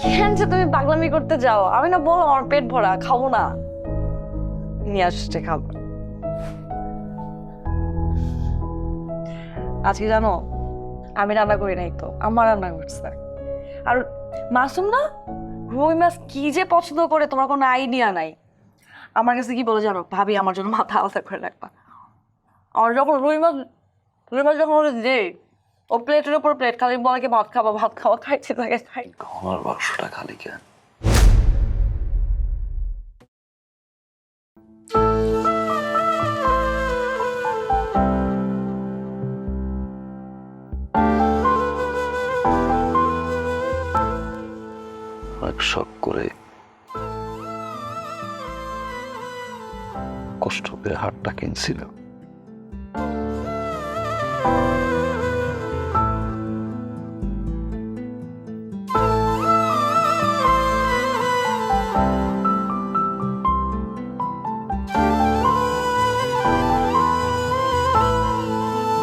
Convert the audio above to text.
কেন যে তুমি পাগলামি করতে যাও? আমি না বলো আমার পেট ভরা, খাবো না। নিয়ে আসছে খাবার। আজকে জানো আমি রান্না করি নাই, তো আমার রান্না করছে। আর মাসুম না রুই মাছ কি যে পছন্দ করে তোমার কোনো আইডিয়া নাই। আমার কাছে কি বলে জানো, ভাবি আমার জন্য মাথা আলাদা করে রাখবা। আর যখন রুই মাছ যখন ওরে দেই, ও প্লেটের উপর প্লেট খালি বলে কি ভাত খাবা ভাত খাওয়া, খাইছে থাকে খাই। আমার বাক্সটা খালি কেন? অনেক শখ করে কষ্ট করে হাটটা কিনছিলাম,